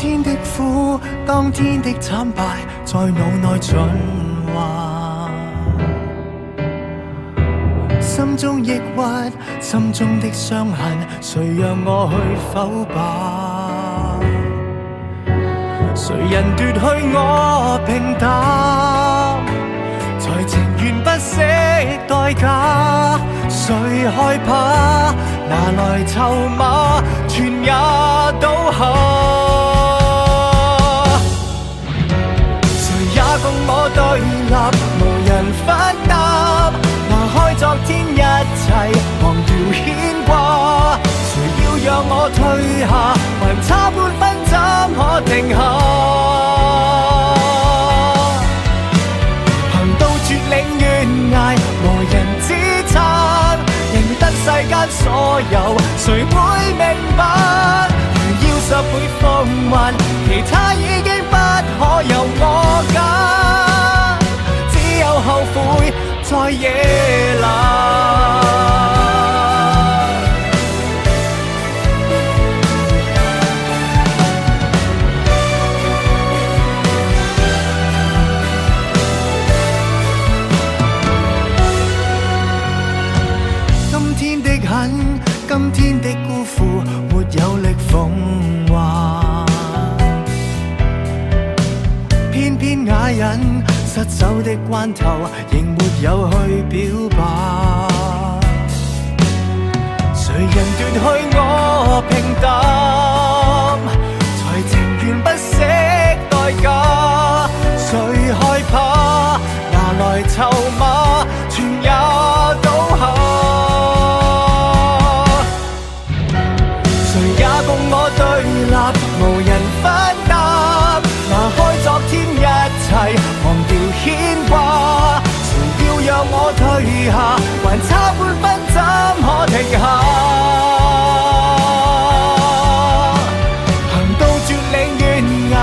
天的苦，當天的慘敗，在腦內循環。心中抑鬱，心中的傷痕，誰讓我去否吧？誰人奪去我平淡，才情願不惜代價？誰害怕拿來籌碼，全也倒下？誰也共我對立，無人分擔，拿開昨天一切，忘掉牽掛。誰要讓我退下，還差半分怎可停下？行到絕嶺懸崖，無人支撐，贏得世間所有，誰會明白？如要10倍奉還，其他已經不可由我揀，只有後悔在夜闌。今天的辜負，沒有力奉還。偏偏啞忍，失手的關頭，仍沒有去表白。誰人奪去我平淡，才情願不惜代價？誰害怕拿來籌碼，全也倒下？共我對立，無人分擔，拿開昨天一切，忘掉牽掛。誰要讓我退下，還差半分怎可停下？行到絕嶺懸崖，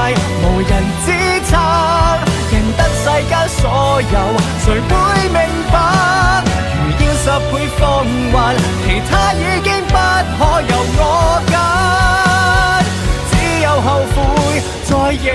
無人支撐，贏得世間所有，誰會明白？如要10倍奉還，其他已經不可由我揀，只有後悔在夜